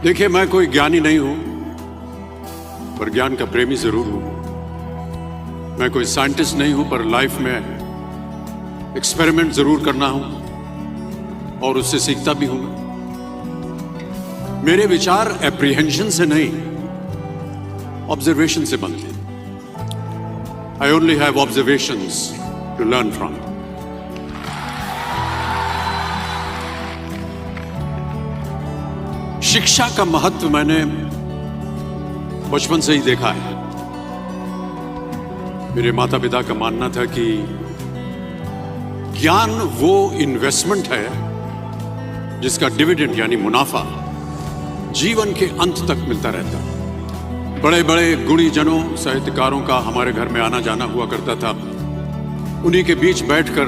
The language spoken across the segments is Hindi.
देखिए, मैं कोई ज्ञानी नहीं हूं, पर ज्ञान का प्रेमी जरूर हूं। मैं कोई साइंटिस्ट नहीं हूं, पर लाइफ में एक्सपेरिमेंट जरूर करना हूं और उससे सीखता भी हूं। मेरे विचार एप्रीहेंशन से नहीं, ऑब्जर्वेशन से बनते। I only have observations to learn from. शिक्षा का महत्व मैंने बचपन से ही देखा है। मेरे माता पिता का मानना था कि ज्ञान वो इन्वेस्टमेंट है जिसका डिविडेंड यानी मुनाफा जीवन के अंत तक मिलता रहता है। बड़े बड़े गुणीजनों, साहित्यकारों का हमारे घर में आना जाना हुआ करता था। उन्हीं के बीच बैठकर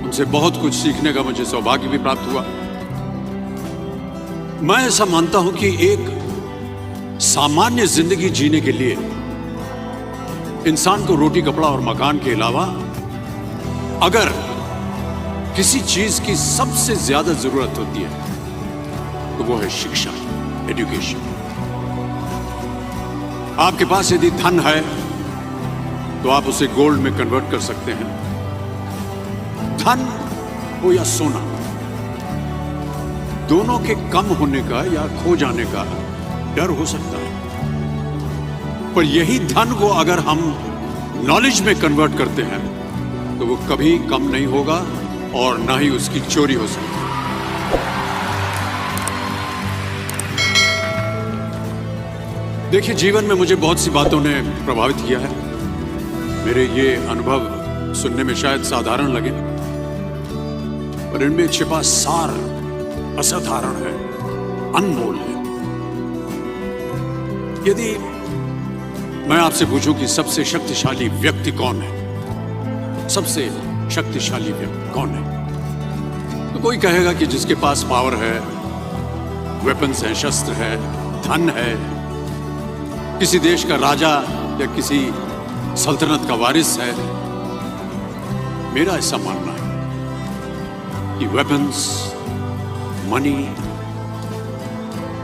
उनसे बहुत कुछ सीखने का मुझे सौभाग्य भी प्राप्त हुआ। मैं ऐसा मानता हूं कि एक सामान्य जिंदगी जीने के लिए इंसान को रोटी, कपड़ा और मकान के अलावा अगर किसी चीज की सबसे ज्यादा जरूरत होती है तो वो है शिक्षा, एजुकेशन। आपके पास यदि धन है तो आप उसे गोल्ड में कन्वर्ट कर सकते हैं। धन हो या सोना, दोनों के कम होने का या खो जाने का डर हो सकता है, पर यही धन को अगर हम नॉलेज में कन्वर्ट करते हैं तो वो कभी कम नहीं होगा और ना ही उसकी चोरी हो सकती है। देखिए, जीवन में मुझे बहुत सी बातों ने प्रभावित किया है। मेरे ये अनुभव सुनने में शायद साधारण लगे, पर इनमें छिपा सार असाधारण है, अनमोल है। यदि मैं आपसे पूछूं कि सबसे शक्तिशाली व्यक्ति कौन है, सबसे शक्तिशाली व्यक्ति कौन है, तो कोई कहेगा कि जिसके पास पावर है, वेपन्स हैं, शस्त्र है, धन है, किसी देश का राजा या किसी सल्तनत का वारिस है। मेरा ऐसा मानना है कि वेपन्स, मनी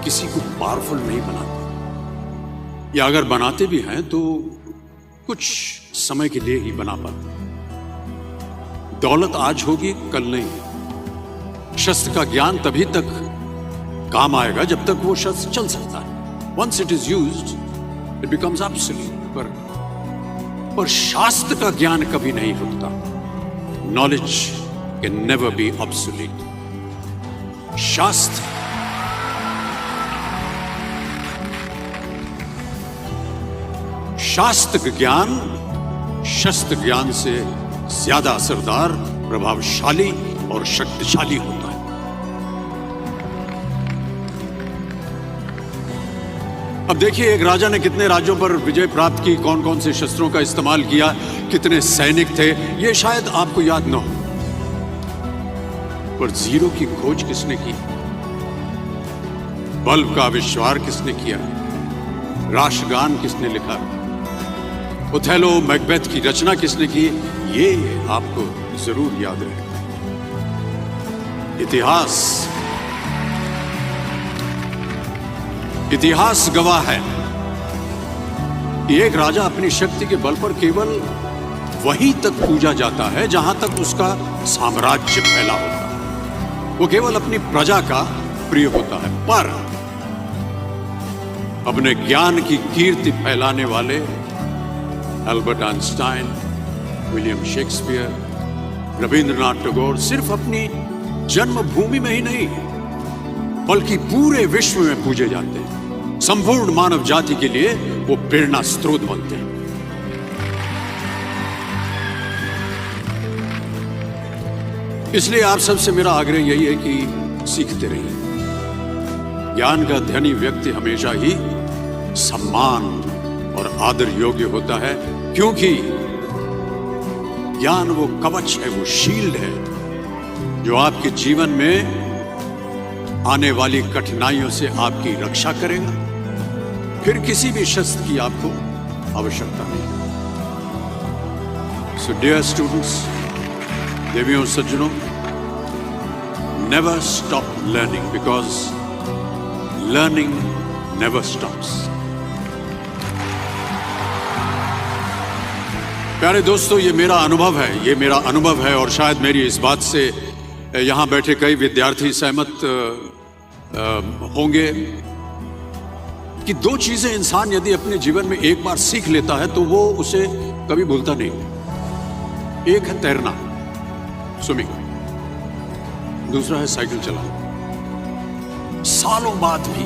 किसी को पावरफुल नहीं बनाते, या अगर बनाते भी हैं तो कुछ समय के लिए ही बना पाते। दौलत आज होगी, कल नहीं। शस्त्र का ज्ञान तभी तक काम आएगा जब तक वो शस्त्र चल सकता है। Once it is used it becomes absolute. पर शास्त्र का ज्ञान कभी नहीं रुकता। Knowledge can never be obsolete. शास्त्र ज्ञान शस्त्र ज्ञान से ज्यादा असरदार, प्रभावशाली और शक्तिशाली होता है। अब देखिए, एक राजा ने कितने राज्यों पर विजय प्राप्त की, कौन कौन से शस्त्रों का इस्तेमाल किया, कितने सैनिक थे, यह शायद आपको याद न हो, पर जीरो की खोज किसने की, बल्ब का आविष्कार किसने किया, राष्ट्रगान किसने लिखा, ओथेलो, मैकबेथ की रचना किसने की, ये आपको जरूर याद रहेगा। इतिहास गवाह है कि एक राजा अपनी शक्ति के बल पर केवल वहीं तक पूजा जाता है जहां तक उसका साम्राज्य फैला होता है। वो केवल अपनी प्रजा का प्रिय होता है। पर अपने ज्ञान की कीर्ति फैलाने वाले Albert Einstein, William Shakespeare, Rabindranath Tagore सिर्फ अपनी जन्मभूमि में ही नहीं बल्कि पूरे विश्व में पूजे जाते हैं। संपूर्ण मानव जाति के लिए वो प्रेरणा स्रोत बनते हैं। इसलिए आप सबसे मेरा आग्रह यही है कि सीखते रहिए। ज्ञान का धनी व्यक्ति हमेशा ही सम्मान और आदर योग्य होता है, क्योंकि ज्ञान वो कवच है, वो शील्ड है जो आपके जीवन में आने वाली कठिनाइयों से आपकी रक्षा करेगा। फिर किसी भी शस्त्र की आपको आवश्यकता नहीं। सो डियर स्टूडेंट्स, देवियों सज्जनों, never stop learning, because learning never stops. प्यारे दोस्तों, ये मेरा अनुभव है और शायद मेरी इस बात से यहां बैठे कई विद्यार्थी सहमत होंगे कि दो चीजें इंसान यदि अपने जीवन में एक बार सीख लेता है तो वो उसे कभी भूलता नहीं। एक है तैरना, स्विमिंग, दूसरा है साइकिल चलाना। सालों बाद भी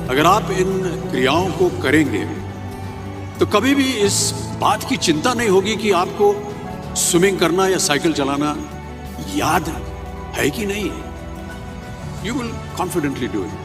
अगर आप इन क्रियाओं को करेंगे तो कभी भी इस बात की चिंता नहीं होगी कि आपको स्विमिंग करना या साइकिल चलाना याद है कि नहीं। You will confidently do it.